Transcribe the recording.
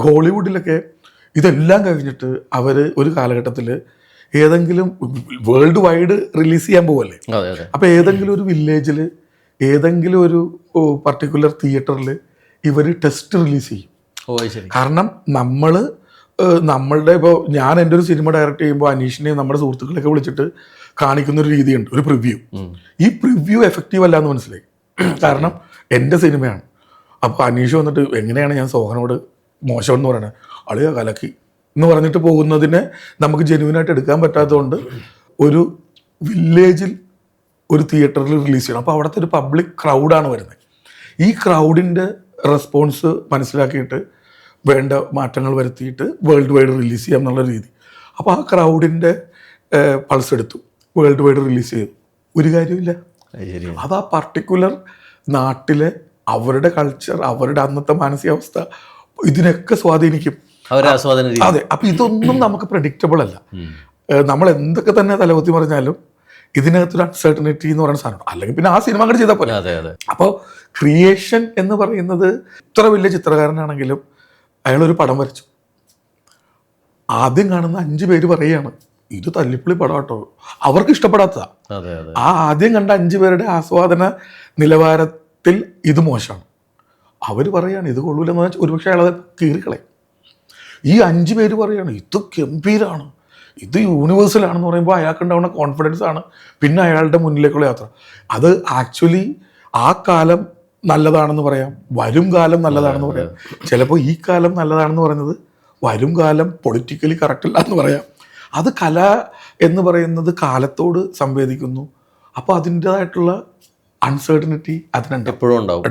ഹോളിവുഡിലൊക്കെ ഇതെല്ലാം കഴിഞ്ഞിട്ട് അവർ ഒരു കാലഘട്ടത്തിൽ ഏതെങ്കിലും വേൾഡ് വൈഡ് റിലീസ് ചെയ്യാൻ പോവല്ലേ. അപ്പോൾ ഏതെങ്കിലും ഒരു വില്ലേജിൽ ഏതെങ്കിലും ഒരു പർട്ടിക്കുലർ തിയേറ്ററിൽ ഇവർ ടെസ്റ്റ് റിലീസ് ചെയ്യും. കാരണം നമ്മളുടെ ഇപ്പോൾ ഞാൻ എൻ്റെ ഒരു സിനിമ ഡയറക്റ്റ് ചെയ്യുമ്പോൾ അനീഷിനെയും നമ്മുടെ സുഹൃത്തുക്കളെയൊക്കെ വിളിച്ചിട്ട് കാണിക്കുന്ന ഒരു രീതിയുണ്ട്, ഒരു പ്രിവ്യൂ. ഈ പ്രിവ്യൂ എഫക്റ്റീവ് അല്ല എന്ന് മനസ്സിലായി. കാരണം എൻ്റെ സിനിമയാണ്. അപ്പോൾ അനീഷ് വന്നിട്ട് എങ്ങനെയാണ് ഞാൻ സോഹനോട് മോശം എന്ന് പറയണത്, അളിയ കലക്കി എന്ന് പറഞ്ഞിട്ട് പോകുന്നതിനെ നമുക്ക് ജെന്യൂനായിട്ട് എടുക്കാൻ പറ്റാത്തതുകൊണ്ട് ഒരു വില്ലേജിൽ ഒരു തിയേറ്ററിൽ റിലീസ് ചെയ്യണം. അപ്പോൾ അവിടുത്തെ ഒരു പബ്ലിക് ക്രൗഡാണ് വരുന്നത്. ഈ ക്രൗഡിൻ്റെ റെസ്പോൺസ് മനസ്സിലാക്കിയിട്ട് വേണ്ട മാറ്റങ്ങൾ വരുത്തിയിട്ട് വേൾഡ് വൈഡ് റിലീസ് ചെയ്യാം എന്നുള്ള രീതി. അപ്പോൾ ആ ക്രൗഡിൻ്റെ പൾസ് എടുത്തു, വേൾഡ് വൈഡ് റിലീസ് ചെയ്തു. ഒരു കാര്യമില്ല. അത് ആ പർട്ടിക്കുലർ നാട്ടിലെ അവരുടെ കൾച്ചർ, അവരുടെ അന്നത്തെ മാനസികാവസ്ഥ ഇതിനൊക്കെ സ്വാധീനിക്കും. അതെ. അപ്പം ഇതൊന്നും നമുക്ക് പ്രഡിക്റ്റബിൾ അല്ല. നമ്മൾ എന്തൊക്കെ തന്നെ തലകുത്തി പറഞ്ഞാലും ഇതിനകത്തൊരു അൺസർട്ടനിറ്റി എന്ന് പറയുന്ന സാധനം, അല്ലെങ്കിൽ പിന്നെ ആ സിനിമ അങ്ങോട്ട് ചെയ്താൽ പോലെ. അപ്പോൾ ക്രിയേഷൻ എന്ന് പറയുന്നത് ഇത്ര വലിയ ചിത്രകാരനാണെങ്കിലും അയാളൊരു പടം വരച്ചു, ആദ്യം കാണുന്ന 5 പേര് പറയുകയാണ് ഇത് തല്ലിപ്പൊളി പടം കേട്ടോ, അവർക്ക് ഇഷ്ടപ്പെടാത്തതാ. ആ ആദ്യം കണ്ട 5 പേരുടെ ആസ്വാദന നിലവാരത്തിൽ ഇത് മോശമാണ്. അവർ പറയാണ് ഇത് കൊള്ളൂലെന്ന് വെച്ചാൽ ഒരുപക്ഷെ അയാളത് കീറിക്കളയും. ഈ 5 പേര് പറയാണ് ഇത് ഗംഭീരമാണ്, ഇത് യൂണിവേഴ്സലാണെന്ന് പറയുമ്പോൾ അയാൾക്കുണ്ടാവുന്ന കോൺഫിഡൻസ് ആണ് പിന്നെ അയാളുടെ മുന്നിലേക്കുള്ള യാത്ര. അത് ആക്ച്വലി ആ കാലം നല്ലതാണെന്ന് പറയാം, വരും കാലം നല്ലതാണെന്ന് പറയാം. ചിലപ്പോൾ ഈ കാലം നല്ലതാണെന്ന് പറയുന്നത് വരും കാലം പൊളിറ്റിക്കലി കറക്റ്റ് അല്ല എന്ന് പറയാം. അത് കല എന്ന് പറയുന്നത് കാലത്തോട് സംവേദിക്കുന്നു. അപ്പോൾ അതിൻ്റെതായിട്ടുള്ള അൺസർട്ടനിറ്റി അതിനുണ്ട്, എപ്പോഴും ഉണ്ടാവും.